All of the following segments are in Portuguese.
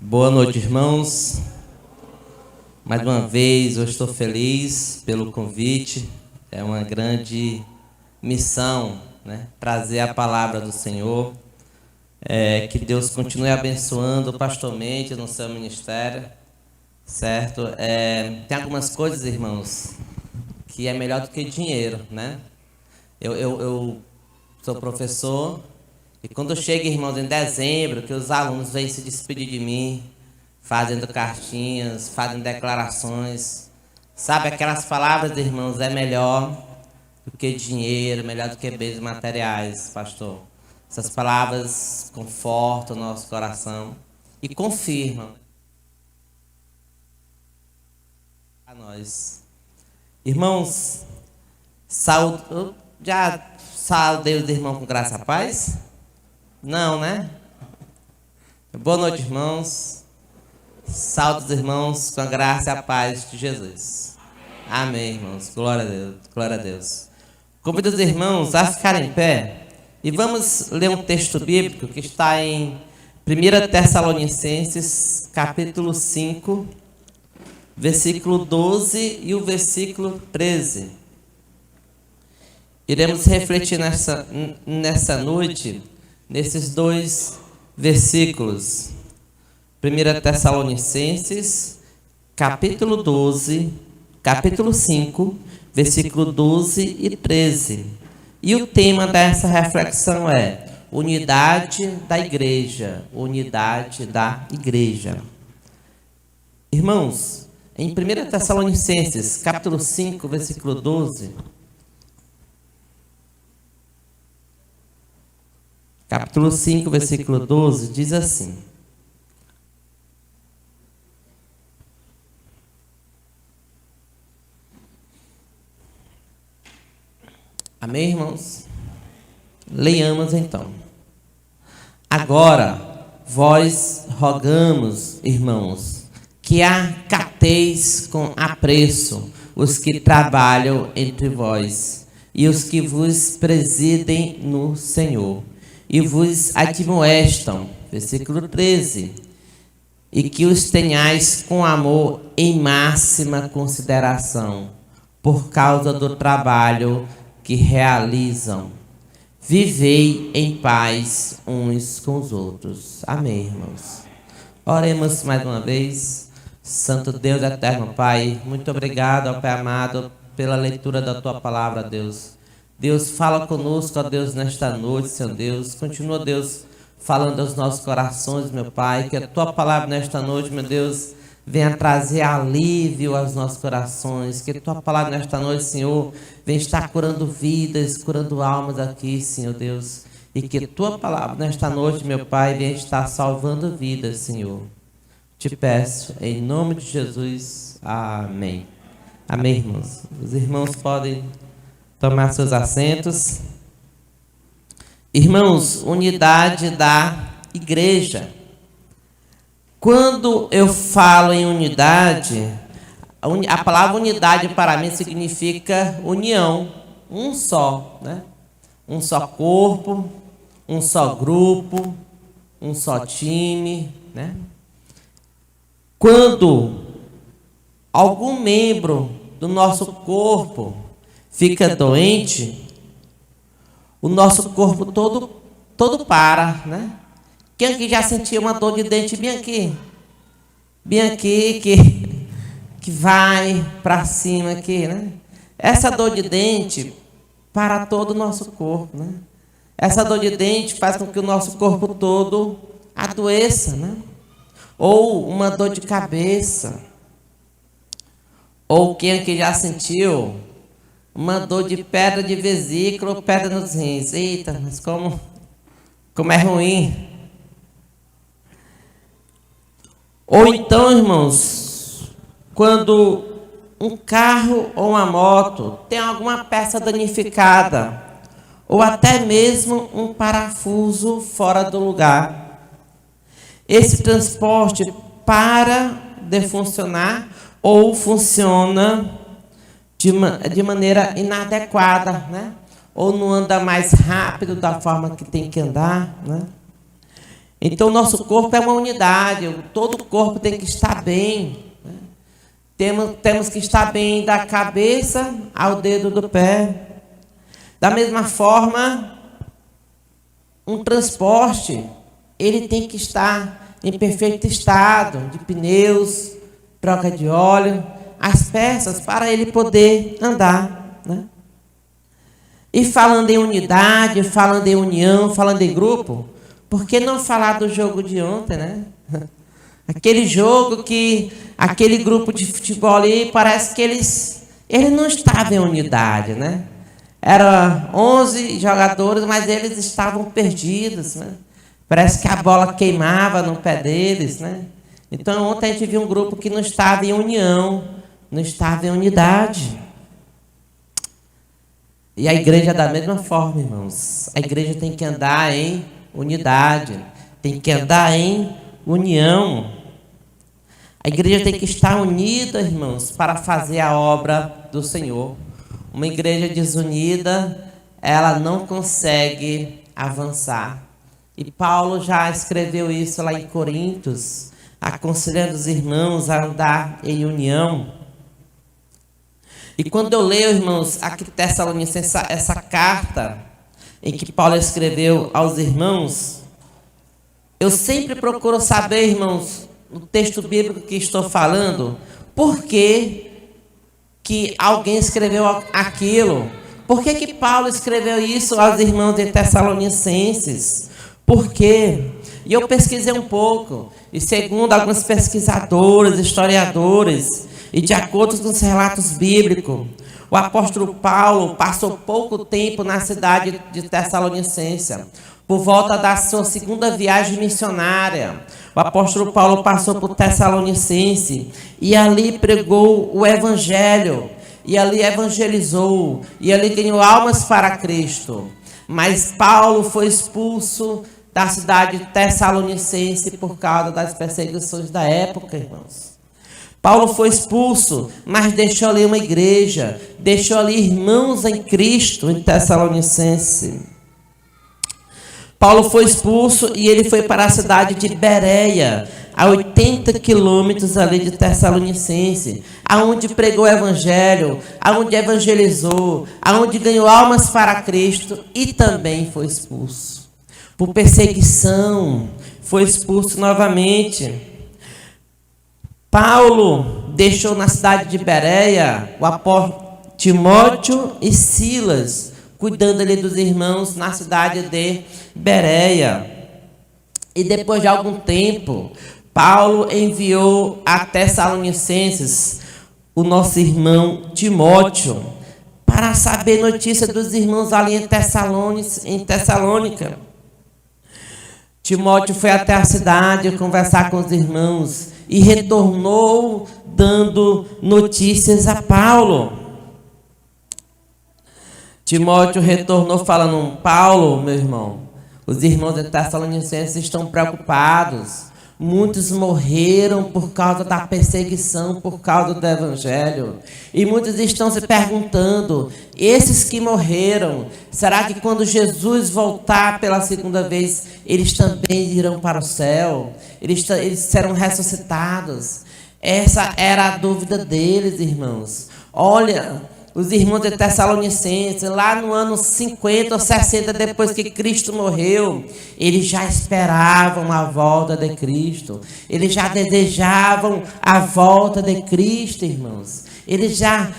Boa noite, irmãos. Mais uma vez, eu estou feliz pelo convite. É uma grande missão, né? Trazer a palavra do Senhor. Que Deus continue abençoando pastormente no seu ministério, certo? Tem algumas coisas, irmãos, que é melhor do que dinheiro, né? Eu sou professor. E quando chega, irmãos, em dezembro, que os alunos vêm se despedir de mim, fazendo cartinhas, fazendo declarações, sabe, aquelas palavras, irmãos, é melhor do que dinheiro, melhor do que bens materiais, pastor. Essas palavras confortam o nosso coração e confirmam a nós. Irmãos, já saudei os irmãos com graça e paz? Não, né? Boa noite, irmãos. Saúde os irmãos com a graça e a paz de Jesus. Amém, irmãos. Glória a Deus. Glória a Deus. Convido os irmãos a ficarem em pé e vamos ler um texto bíblico que está em 1 Tessalonicenses, capítulo 5, versículo 12 e o versículo 13. Iremos refletir nessa noite nesses dois versículos. 1 Tessalonicenses, capítulo 5, versículo 12 e 13. E o tema dessa reflexão é unidade da igreja. Unidade da igreja. Irmãos, em 1 Tessalonicenses, capítulo 5, versículo 12... Capítulo 5, versículo 12, diz assim: Amém, irmãos? Leiamos então. Agora, vós rogamos, irmãos, que acateis com apreço os que trabalham entre vós e os que vos presidem no Senhor e vos admoestam, versículo 13, e que os tenhais com amor em máxima consideração, por causa do trabalho que realizam. Vivei em paz uns com os outros. Amém, irmãos. Oremos mais uma vez. Santo Deus eterno Pai, muito obrigado, ó Pai amado, pela leitura da Tua palavra, Deus. Deus, fala conosco, ó Deus, nesta noite, Senhor Deus. Continua, Deus, falando aos nossos corações, meu Pai. Que a Tua palavra nesta noite, meu Deus, venha trazer alívio aos nossos corações. Que a Tua palavra nesta noite, Senhor, venha estar curando vidas, curando almas aqui, Senhor Deus. E que a Tua palavra nesta noite, meu Pai, venha estar salvando vidas, Senhor. Te peço, em nome de Jesus. Amém. Amém, irmãos. Os irmãos podem tomar seus assentos. Irmãos, unidade da igreja. Quando eu falo em unidade, a palavra unidade para mim significa união, um só, né? Um só corpo, um só grupo, um só time, né? Quando algum membro do nosso corpo fica doente, o nosso corpo todo para, né? Quem aqui já sentiu uma dor de dente bem aqui? Bem aqui, que vai para cima aqui, né? Essa dor de dente para todo o nosso corpo, né? Essa dor de dente faz com que o nosso corpo todo adoeça, né? Ou uma dor de cabeça. Ou quem aqui já sentiu uma dor de pedra de vesícula ou pedra nos rins. Eita, mas como é ruim. Ou então, irmãos, quando um carro ou uma moto tem alguma peça danificada, ou até mesmo um parafuso fora do lugar, esse transporte para de funcionar ou funciona de maneira inadequada, né? Ou não anda mais rápido da forma que tem que andar, né? Então, o nosso corpo é uma unidade, todo o corpo tem que estar bem. Temos que estar bem da cabeça ao dedo do pé. Da mesma forma, um transporte, ele tem que estar em perfeito estado, de pneus, troca de óleo, as peças para ele poder andar, né? E falando em unidade, falando em união, falando em grupo, por que não falar do jogo de ontem, né? Aquele jogo que, aquele grupo de futebol ali, parece que eles não estavam em unidade, né? Eram 11 jogadores, mas eles estavam perdidos, né? Parece que a bola queimava no pé deles, né? Então, ontem a gente viu um grupo que não estava em união, não estava em unidade. E a igreja é da mesma forma, irmãos. A igreja tem que andar em unidade, tem que andar em união. A igreja tem que estar unida, irmãos, para fazer a obra do Senhor. Uma igreja desunida, ela não consegue avançar. E Paulo já escreveu isso lá em Coríntios, aconselhando os irmãos a andar em união. E quando eu leio, irmãos, aqui Tessalonicenses, essa carta em que Paulo escreveu aos irmãos, eu sempre procuro saber, irmãos, no texto bíblico que estou falando, por que alguém escreveu aquilo? Por que Paulo escreveu isso aos irmãos de Tessalonicenses? Por quê? E eu pesquisei um pouco, e segundo alguns pesquisadores, historiadores, e de acordo com os relatos bíblicos, o apóstolo Paulo passou pouco tempo na cidade de Tessalonicense, por volta da sua segunda viagem missionária. O apóstolo Paulo passou por Tessalonicense e ali pregou o evangelho, e ali evangelizou, e ali ganhou almas para Cristo. Mas Paulo foi expulso da cidade de Tessalonicense por causa das perseguições da época, irmãos. Paulo foi expulso, mas deixou ali uma igreja, deixou ali irmãos em Cristo em Tessalonicense. Paulo foi expulso e ele foi para a cidade de Bereia, a 80 quilômetros ali de Tessalonicense, aonde pregou o evangelho, aonde evangelizou, aonde ganhou almas para Cristo e também foi expulso. Por perseguição, foi expulso novamente. Paulo deixou na cidade de Bereia o apóstolo Timóteo e Silas, cuidando ali dos irmãos na cidade de Bereia. E depois de algum tempo, Paulo enviou a Tessalonicenses o nosso irmão Timóteo para saber notícia dos irmãos ali em Tessalônica. Timóteo foi até a cidade conversar com os irmãos e retornou dando notícias a Paulo. Timóteo retornou falando: Paulo, meu irmão, os irmãos de Tessalonicenses estão preocupados. Muitos morreram por causa da perseguição, por causa do evangelho. E muitos estão se perguntando: esses que morreram, será que quando Jesus voltar pela segunda vez, eles também irão para o céu? Eles serão ressuscitados? Essa era a dúvida deles, irmãos. Olha, os irmãos de Tessalonicenses, lá no ano 50 ou 60, depois que Cristo morreu, eles já esperavam a volta de Cristo. Eles já desejavam a volta de Cristo, irmãos. Eles já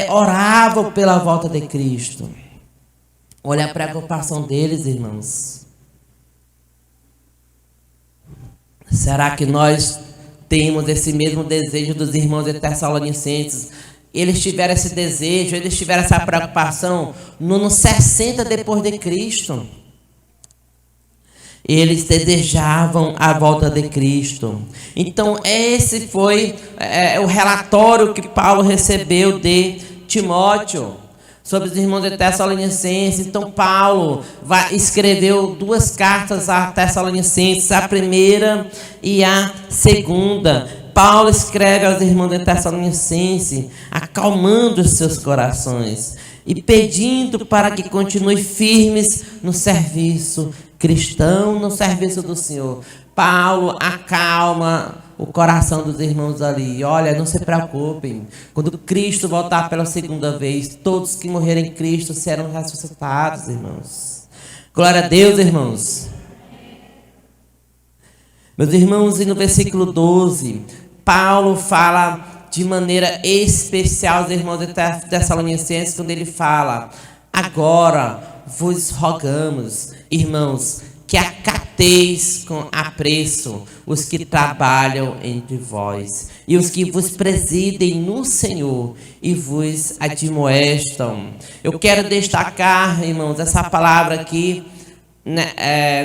oravam pela volta de Cristo. Olha a preocupação deles, irmãos. Será que nós temos esse mesmo desejo dos irmãos de Tessalonicenses? Eles tiveram esse desejo, eles tiveram essa preocupação no ano 60 depois de Cristo. Eles desejavam a volta de Cristo. Então, esse foi o relatório que Paulo recebeu de Timóteo sobre os irmãos de Tessalonicenses. Então, Paulo escreveu 2 cartas a Tessalonicenses, a primeira e a segunda. Paulo escreve aos irmãos de Tessalonicenses, acalmando os seus corações e pedindo para que continuem firmes no serviço cristão no serviço do Senhor. Paulo acalma o coração dos irmãos ali. Olha, não se preocupem. Quando Cristo voltar pela segunda vez, todos que morrerem em Cristo serão ressuscitados, irmãos. Glória a Deus, irmãos. Meus irmãos, e no versículo 12, Paulo fala de maneira especial aos irmãos de Tessalonicenses, quando ele fala: agora vos rogamos, irmãos, que acateis com apreço os que trabalham entre vós, e os que vos presidem no Senhor e vos admoestam. Eu quero destacar, irmãos, essa palavra aqui,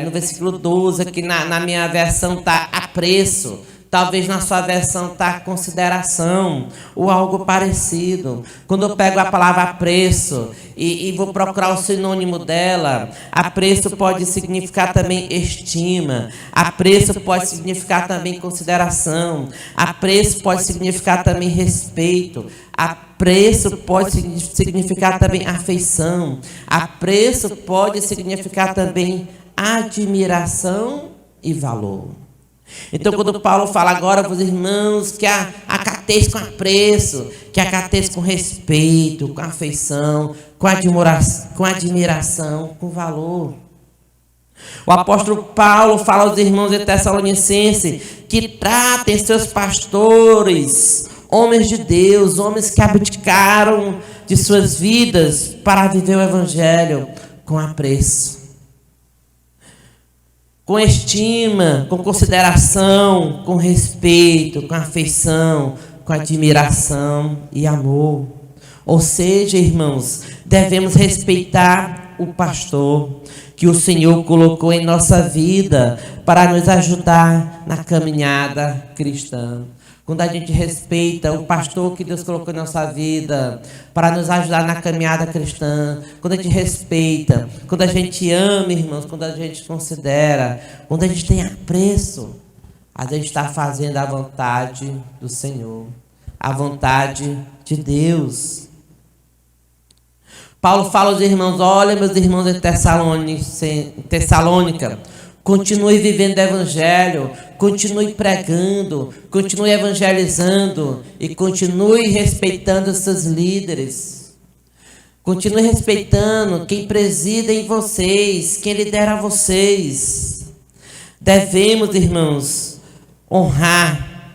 no versículo 12, aqui na minha versão está apreço. Talvez na sua versão está consideração ou algo parecido. Quando eu pego a palavra apreço e vou procurar o sinônimo dela, apreço pode significar também estima, apreço pode significar também consideração, apreço pode significar também respeito, apreço pode significar também afeição, apreço pode significar também admiração e valor. Então, quando Paulo fala agora, os irmãos, que acateis com apreço, que acateis com respeito, com afeição, com admiração, com valor. O apóstolo Paulo fala aos irmãos de Tessalonicenses que tratem seus pastores, homens de Deus, homens que abdicaram de suas vidas para viver o evangelho com apreço, com estima, com consideração, com respeito, com afeição, com admiração e amor. Ou seja, irmãos, devemos respeitar o pastor que o Senhor colocou em nossa vida para nos ajudar na caminhada cristã. Quando a gente respeita o pastor que Deus colocou em nossa vida para nos ajudar na caminhada cristã, quando a gente respeita, quando a gente ama, irmãos, quando a gente considera, quando a gente tem apreço, a gente está fazendo a vontade do Senhor, a vontade de Deus. Paulo fala aos irmãos: olha, meus irmãos de Tessalônica, continue vivendo o evangelho, continue pregando, continue evangelizando e continue respeitando os seus líderes. Continue respeitando quem preside em vocês, quem lidera vocês. Devemos, irmãos, honrar,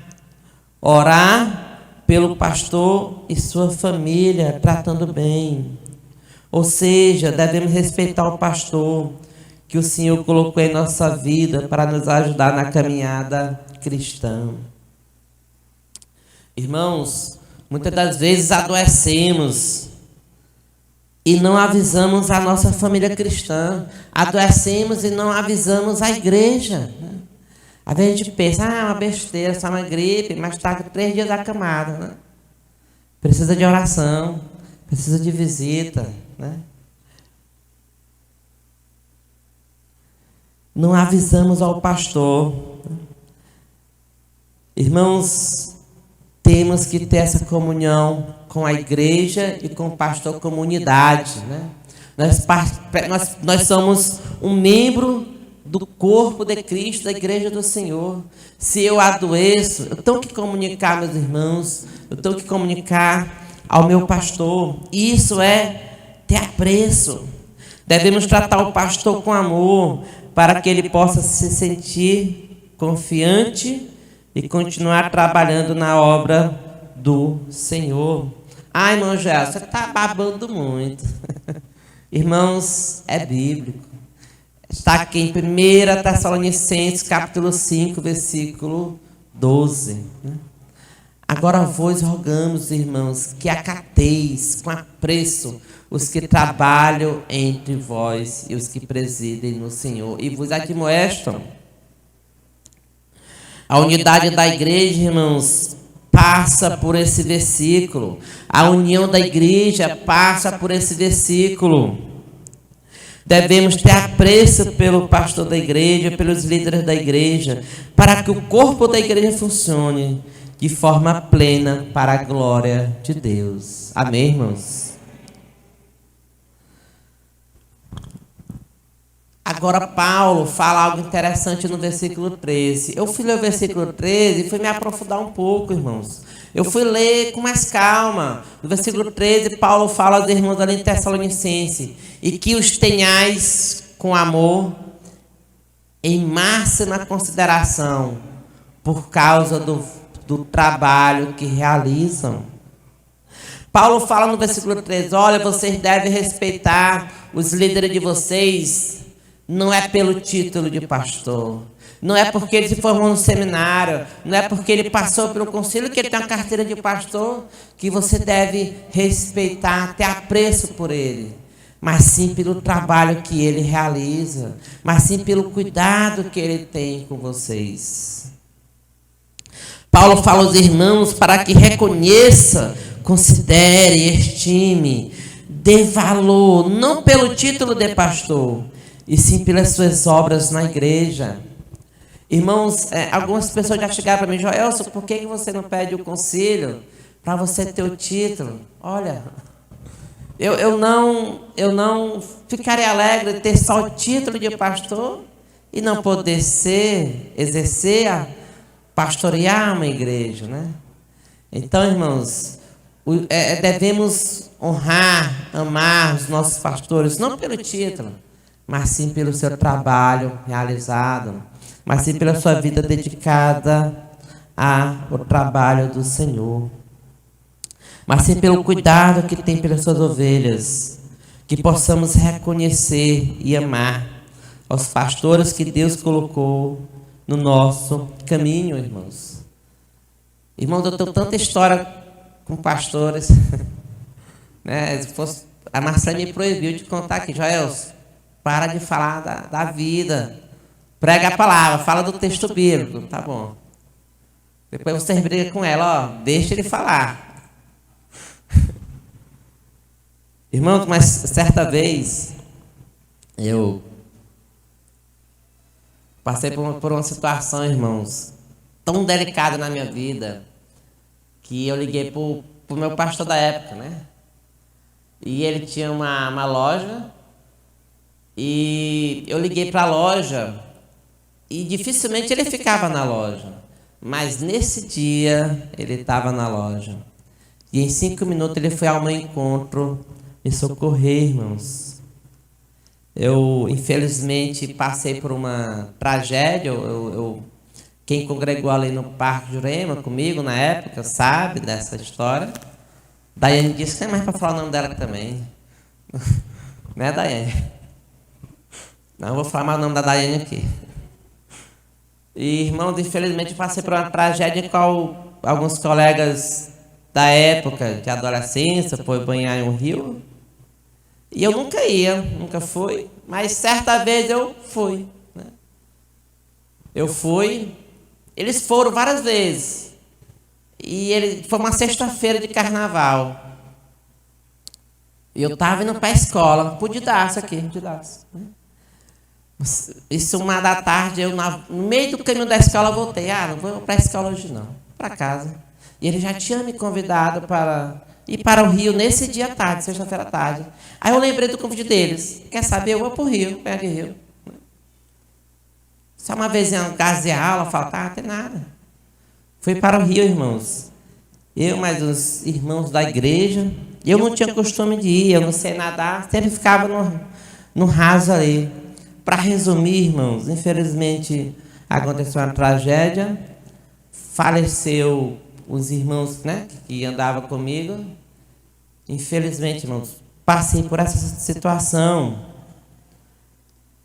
orar pelo pastor e sua família, tratando bem. Ou seja, devemos respeitar o pastor que o Senhor colocou em nossa vida para nos ajudar na caminhada cristã. Irmãos, muitas das vezes adoecemos e não avisamos a nossa família cristã. Adoecemos e não avisamos a igreja. Às vezes a gente pensa: uma besteira, só uma gripe, mas está 3 dias acamado, né? Precisa de oração, precisa de visita, né? Não avisamos ao pastor. Irmãos, temos que ter essa comunhão com a igreja e com o pastor como unidade, né? Nós somos um membro do corpo de Cristo, da igreja do Senhor. Se eu adoeço, eu tenho que comunicar, meus irmãos, eu tenho que comunicar ao meu pastor. Isso é ter apreço. Devemos tratar o pastor com amor, para que ele possa se sentir confiante e continuar trabalhando na obra do Senhor. Ai, irmão Gé, você está babando muito. Irmãos, é bíblico. Está aqui em 1 Tessalonicenses, capítulo 5, versículo 12. Agora vos rogamos, irmãos, que acateis com apreço os que trabalham entre vós e os que presidem no Senhor e vos admoestam. A unidade da igreja, irmãos, passa por esse versículo. A união da igreja passa por esse versículo. Devemos ter apreço pelo pastor da igreja, pelos líderes da igreja, para que o corpo da igreja funcione de forma plena para a glória de Deus. Amém, irmãos? Agora, Paulo fala algo interessante no versículo 13. Eu fui ler o versículo 13 e fui me aprofundar um pouco, irmãos. Eu fui ler com mais calma. No versículo 13, Paulo fala aos irmãos ali em Tessalonicense: e que os tenhais com amor, em máxima consideração, por causa do trabalho que realizam. Paulo fala no versículo 13, olha, vocês devem respeitar os líderes de vocês, não é pelo título de pastor, não é porque ele se formou no seminário, não é porque ele passou pelo conselho que ele tem uma carteira de pastor, que você deve respeitar, ter apreço por ele, mas sim pelo trabalho que ele realiza, mas sim pelo cuidado que ele tem com vocês. Paulo fala aos irmãos para que reconheça, considere, estime, dê valor, não pelo título de pastor, e sim pelas suas obras na igreja. Irmãos, algumas pessoas já chegaram para mim, Joelson, por que você não pede o conselho para você ter o título? Olha, eu não ficaria alegre de ter só o título de pastor e não poder exercer, pastorear uma igreja, né? Então, irmãos, devemos honrar, amar os nossos pastores, não pelo título, mas sim pelo seu trabalho realizado, mas sim pela sua vida dedicada ao trabalho do Senhor, mas sim pelo cuidado que tem pelas suas ovelhas, que possamos reconhecer e amar aos pastores que Deus colocou no nosso caminho, irmãos. Irmãos, eu tenho tanta história com pastores, né? A Marcela me proibiu de contar aqui, Joelson, para de falar da vida, prega a palavra, fala do texto bíblico, tá bom. Depois você briga com ela, ó, deixa ele falar. Irmãos, mas certa vez eu passei por uma situação, irmãos, tão delicada na minha vida, que eu liguei pro meu pastor da época, né? E ele tinha uma loja, e eu liguei para a loja, e dificilmente ele ficava na loja. Mas nesse dia, ele estava na loja. E em 5 minutos ele foi ao meu encontro me socorrer, irmãos. Eu, infelizmente, passei por uma tragédia. Quem congregou ali no Parque Jurema comigo na época sabe dessa história. Daiane disse que tem mais para falar o nome dela também. Né, Daiane? Não vou falar mais o nome da Daiane aqui. E, irmãos, infelizmente passei por uma tragédia em qual alguns colegas da época de adolescência foi banhar em um rio. E eu nunca fui, mas certa vez eu fui. Né? Eu fui, eles foram várias vezes. E foi uma sexta-feira de carnaval. E eu estava indo para a escola, Pudidaço aqui, Pudidaço. Né? Isso 1h da tarde, eu no meio do caminho da escola voltei. Não vou para a escola hoje não, para casa. E ele já tinha me convidado para ir para o Rio nesse dia à tarde, sexta-feira à tarde. Aí eu lembrei do convite deles. Quer saber? Eu vou para o Rio, perto de Rio. Só uma vez em um caso de aula, faltar, tem nada. Fui para o Rio, irmãos. Eu, mais os irmãos da igreja. Eu não tinha costume de ir, eu não sei nadar, sempre ficava no raso ali. Para resumir, irmãos, infelizmente aconteceu uma tragédia, faleceu os irmãos, né, que andavam comigo. Infelizmente, irmãos, passei por essa situação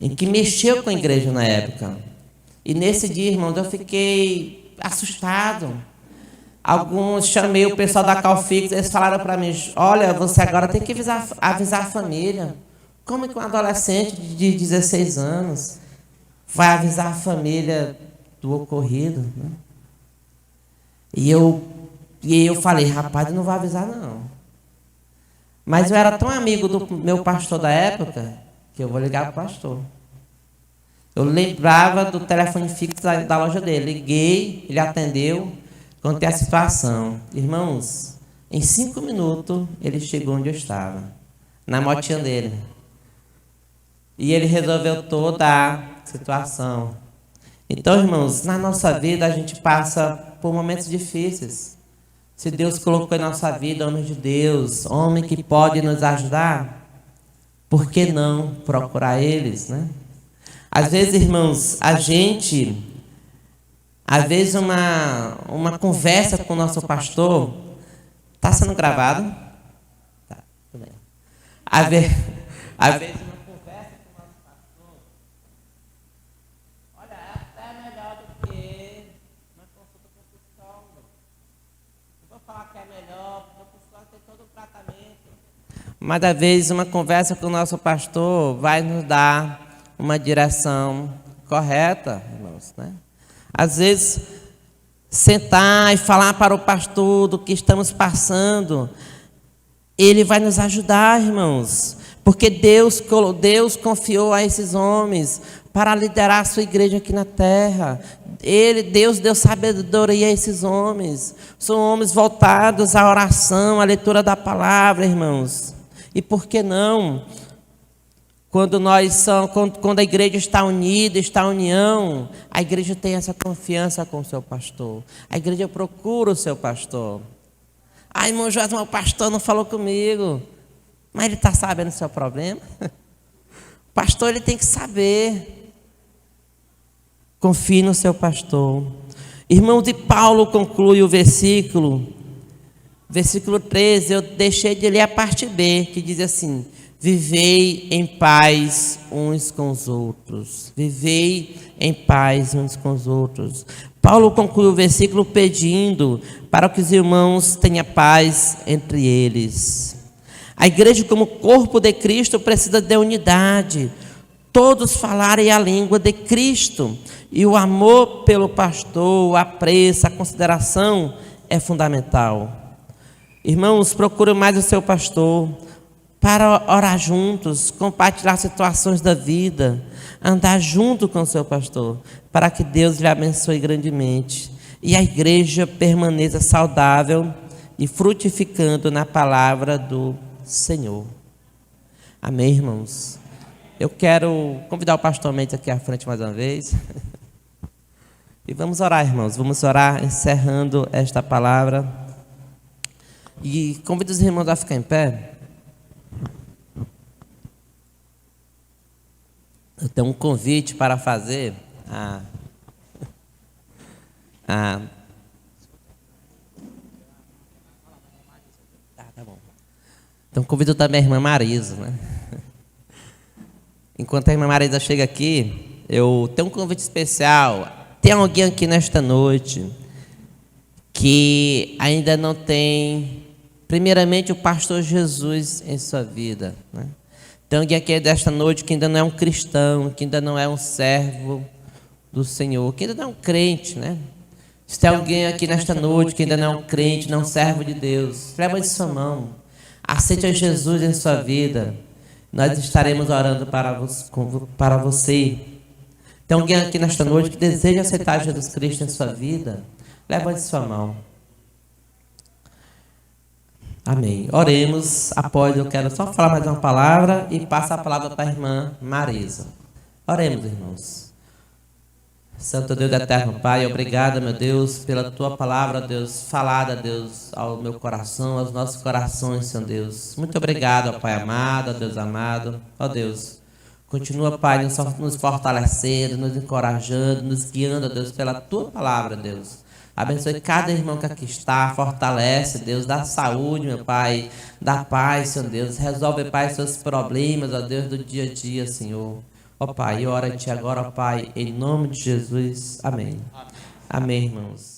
em que mexeu com a igreja na época. E nesse dia, irmãos, eu fiquei assustado. Chamei o pessoal da Calfix, eles falaram para mim, olha, você agora tem que avisar a família. Como que um adolescente de 16 anos vai avisar a família do ocorrido? Né? E eu falei, rapaz, eu não vou avisar não. Mas eu era tão amigo do meu pastor da época, que eu vou ligar para o pastor. Eu lembrava do telefone fixo da loja dele. Liguei, ele atendeu, contei a situação. Irmãos, em 5 minutos, ele chegou onde eu estava, na motinha dele. E ele resolveu toda a situação. Então, irmãos, na nossa vida a gente passa por momentos difíceis. Se Deus colocou em nossa vida homem de Deus, homem que pode nos ajudar, por que não procurar eles, né? Às vezes, irmãos, às vezes uma conversa com o nosso pastor, está sendo gravado? Tá, tudo bem. Às vezes uma conversa com o nosso pastor, olha, é até melhor do que uma consulta com o psicólogo. Eu vou falar que é melhor, porque o psicólogo tem todo o tratamento. Mas às vezes uma conversa com o nosso pastor vai nos dar uma direção correta, irmãos, né? Às vezes, sentar e falar para o pastor do que estamos passando, ele vai nos ajudar, irmãos, porque Deus confiou a esses homens para liderar a sua igreja aqui na terra. Deus deu sabedoria a esses homens. São homens voltados à oração, à leitura da palavra, irmãos. E por que não? Quando a igreja está unida, está em união, a igreja tem essa confiança com o seu pastor. A igreja procura o seu pastor. Ah, irmão João, o pastor não falou comigo. Mas ele está sabendo o seu problema? O pastor, ele tem que saber. Confie no seu pastor. Irmão de Paulo conclui o versículo 13, eu deixei de ler a parte B, que diz assim: vivei em paz uns com os outros. Vivei em paz uns com os outros. Paulo conclui o versículo pedindo para que os irmãos tenham paz entre eles. A igreja, como corpo de Cristo, precisa de unidade. Todos falarem a língua de Cristo. E o amor pelo pastor, o apreço, a consideração é fundamental. Irmãos, procure mais o seu pastor para orar juntos, compartilhar situações da vida, andar junto com o seu pastor, para que Deus lhe abençoe grandemente e a igreja permaneça saudável e frutificando na palavra do Senhor. Amém, irmãos? Eu quero convidar o pastor Mendes aqui à frente mais uma vez. E vamos orar, irmãos. Vamos orar encerrando esta palavra. E convido os irmãos a ficar em pé. Eu tenho um convite para fazer tá bom. Então convido também a irmã Marisa, né? Enquanto a irmã Marisa chega aqui, eu tenho um convite especial. Tem alguém aqui nesta noite que ainda não tem, primeiramente, o pastor Jesus em sua vida, né? Tem alguém aqui desta noite que ainda não é um cristão, que ainda não é um servo do Senhor, que ainda não é um crente, né? Se tem alguém aqui nesta noite que ainda não é um crente, não é um servo de Deus, levante sua mão, aceite a Jesus em sua vida. Nós estaremos orando para você. Tem alguém aqui nesta noite que deseja aceitar Jesus Cristo em sua vida? Levante sua mão. Amém. Oremos. Após, eu quero só falar mais uma palavra e passo a palavra para a irmã Marisa. Oremos, irmãos. Santo Deus eterno, Pai, obrigado, meu Deus, pela Tua palavra, Deus, falada, Deus, ao meu coração, aos nossos corações, Senhor Deus. Muito obrigado, ó Pai amado, ó Deus amado, ó Deus. Continua, Pai, nos fortalecendo, nos encorajando, nos guiando, ó Deus, pela Tua palavra, Deus. Abençoe cada irmão que aqui está, fortalece, Deus, dá saúde, meu Pai, dá paz, Senhor Deus. Resolve, Pai, seus problemas, ó Deus, do dia a dia, Senhor. Ó Pai, ora a Ti agora, ó Pai, em nome de Jesus. Amém. Amém, irmãos.